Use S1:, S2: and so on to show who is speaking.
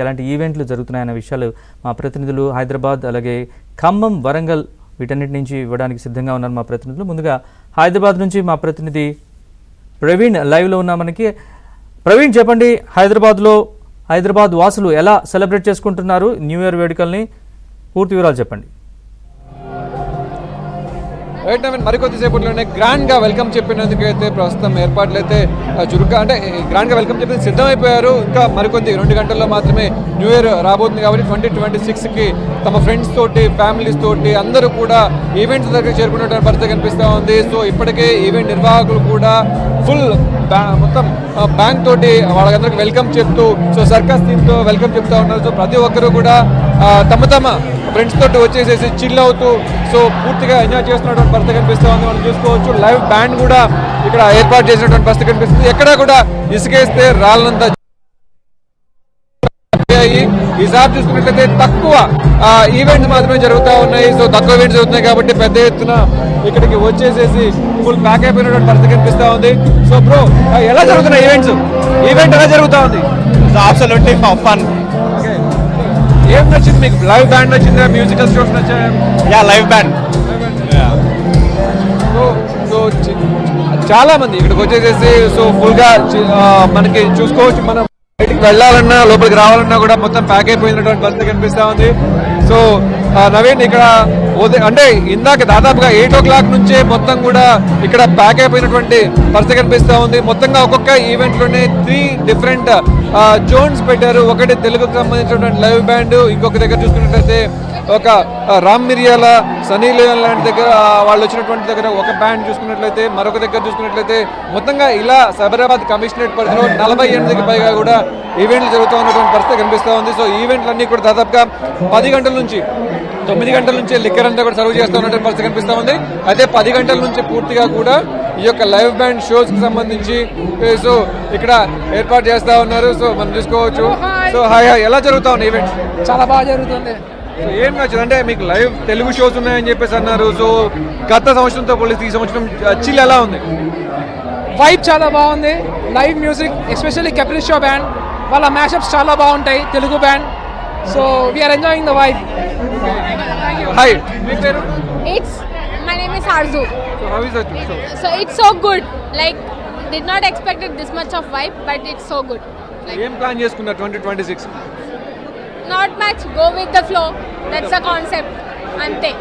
S1: అలాంటి ఈవెంట్లు జరుగుతున్నాయన్న విషయాలు మా ప్రతినిధులు హైదరాబాద్ అలాగే ఖమ్మం వరంగల్ వీటన్నిటి నుంచి ఇవ్వడానికి సిద్ధంగా ఉన్నారు మా ప్రతినిధులు. ముందుగా హైదరాబాద్ నుంచి మా ప్రతినిధి ప్రవీణ్ లైవ్లో ఉన్నా మనకి. ప్రవీణ్ చెప్పండి, హైదరాబాద్ వాసులు ఎలా సెలబ్రేట్ చేసుకుంటున్నారు న్యూ ఇయర్ వేడుకల్ని, పూర్తి వివరాలు చెప్పండి.
S2: రైట్ నవీన్, మరికొద్దిసేపట్లోనే గ్రాండ్గా వెల్కమ్ చెప్పినందుకు అయితే ప్రస్తుతం ఏర్పాట్లు అయితే చురుగ్గా అంటే గ్రాండ్గా వెల్కమ్ చెప్పి సిద్ధమైపోయారు. ఇంకా మరికొద్ది 2 గంటల్లో మాత్రమే న్యూ ఇయర్ రాబోతుంది కాబట్టి 2026కి తమ ఫ్రెండ్స్ తోటి ఫ్యామిలీస్ తోటి అందరూ కూడా ఈవెంట్స్ దగ్గర చేరుకున్నటువంటి పరిస్థితి కనిపిస్తూ ఉంది. సో ఇప్పటికే ఈవెంట్ నిర్వాహకులు కూడా ఫుల్ మొత్తం బ్యాంక్ తోటి వాళ్ళందరికీ వెల్కమ్ చెప్తూ సో సర్కస్ థీమ్తో వెల్కమ్ చెప్తూ ఉన్నారు. సో ప్రతి ఒక్కరు కూడా తమ ఫ్రెండ్స్ తోటి వచ్చేసేసి చిల్ అవుతూ సో పూర్తిగా ఎంజాయ్ చేస్తున్నటువంటి పరిస్థితి కనిపిస్తూ ఉంది. మనం చూసుకోవచ్చు లైవ్ బ్యాండ్ కూడా ఇక్కడ ఏర్పాటు చేసినటువంటి పరిస్థితి కనిపిస్తుంది. ఎక్కడ కూడా ఇసుకేస్తే రాళ్ళంతా ఈసారి చూసుకున్నట్లయితే తక్కువ ఈవెంట్స్ మాత్రమే జరుగుతూ ఉన్నాయి. సో తక్కువ ఈవెంట్స్ జరుగుతున్నాయి కాబట్టి పెద్ద ఎత్తున ఇక్కడికి వచ్చేసేసి ఫుల్ ప్యాక్ అయిపోయినటువంటి పరిస్థితి కనిపిస్తూ ఉంది. సో బ్రో, ఎలా జరుగుతున్నాయి ఈవెంట్ ఎలా జరుగుతూ ఉంది?
S3: Absolutely fun.
S2: ఏం నచ్చింది మీకు? లైవ్ బ్యాండ్ నచ్చిందా, మ్యూజికల్ షోస్ నచ్చాయా?
S3: Yeah, live band.
S2: సో చాలా మంది ఇక్కడికి వచ్చేసేసి సో ఫుల్ గా మనకి చూసుకోవచ్చు. మనం బయటికి వెళ్ళాలన్నా లోపలికి రావాలన్నా కూడా మొత్తం ప్యాక్ అయిపోయినటువంటి పరిస్థితి కనిపిస్తా ఉంది. సో నవీన్, ఇక్కడ అంటే ఇందాక దాదాపుగా 8 o'clock నుంచే మొత్తం కూడా ఇక్కడ ప్యాక్ అయిపోయినటువంటి పరిస్థితి కనిపిస్తూ ఉంది. మొత్తంగా ఒక్కొక్క ఈవెంట్ లోనే 3 డిఫరెంట్ జోన్స్ పెట్టారు. ఒకటి తెలుగుకు సంబంధించినటువంటి లైవ్ బ్యాండ్, ఇంకొక దగ్గర చూసుకున్నట్లయితే ఒక రామ్ మిరియాల, సనీ లియోన్ లాంటి దగ్గర వాళ్ళు వచ్చినటువంటి దగ్గర ఒక బ్యాండ్ చూసుకున్నట్లయితే, మరొక దగ్గర చూసుకున్నట్లయితే మొత్తంగా ఇలా సైబరాబాద్ కమిషనరేట్ పరిధిలో 48కి పైగా కూడా ఈవెంట్లు జరుగుతూ ఉన్నటువంటి పరిస్థితి కనిపిస్తూ ఉంది. సో ఈవెంట్లన్నీ కూడా దాదాపుగా 10 గంటల నుంచి 9 గంటల నుంచి లిక్కర్ అంతా కూడా సర్వ్ చేస్తూ ఉన్నటువంటి పరిస్థితి కనిపిస్తూ ఉంది. అయితే 10 గంటల నుంచి పూర్తిగా కూడా ఈ యొక్క లైవ్ బ్యాండ్ షోస్ కి సంబంధించి సో ఇక్కడ ఏర్పాటు చేస్తా ఉన్నారు. సో మనం చూసుకోవచ్చు. సో హాయ్, ఎలా జరుగుతా ఉంది ఈవెంట్?
S4: చాలా బాగా జరుగుతుంది.
S2: ఏం నచ్చదు అంటే మీకు లైవ్ తెలుగు షోస్ ఉన్నాయని చెప్పేసి అన్నారు. సో గత సంవత్సరంతో పోలిస్తే ఈ సంవత్సరం చిల్ ఎలా ఉంది?
S4: వైబ్ చాలా బాగుంది. లైవ్ మ్యూజిక్, ఎస్పెషల్లీ కెప్రిస్ షో బ్యాండ్ వాళ్ళ మ్యాషప్స్ చాలా బాగుంటాయి, Telugu band. So we're enjoying the vibe.
S2: Hi, మీ పేరు?
S5: My name is Arzu.
S2: So how is it?
S5: So it's so good. Like did not expected this much of vibe, but it's so good. Like
S2: ఏం plan చేసుకున్నారు 2026?
S5: not much. Go with the flow. That's the concept. Ante.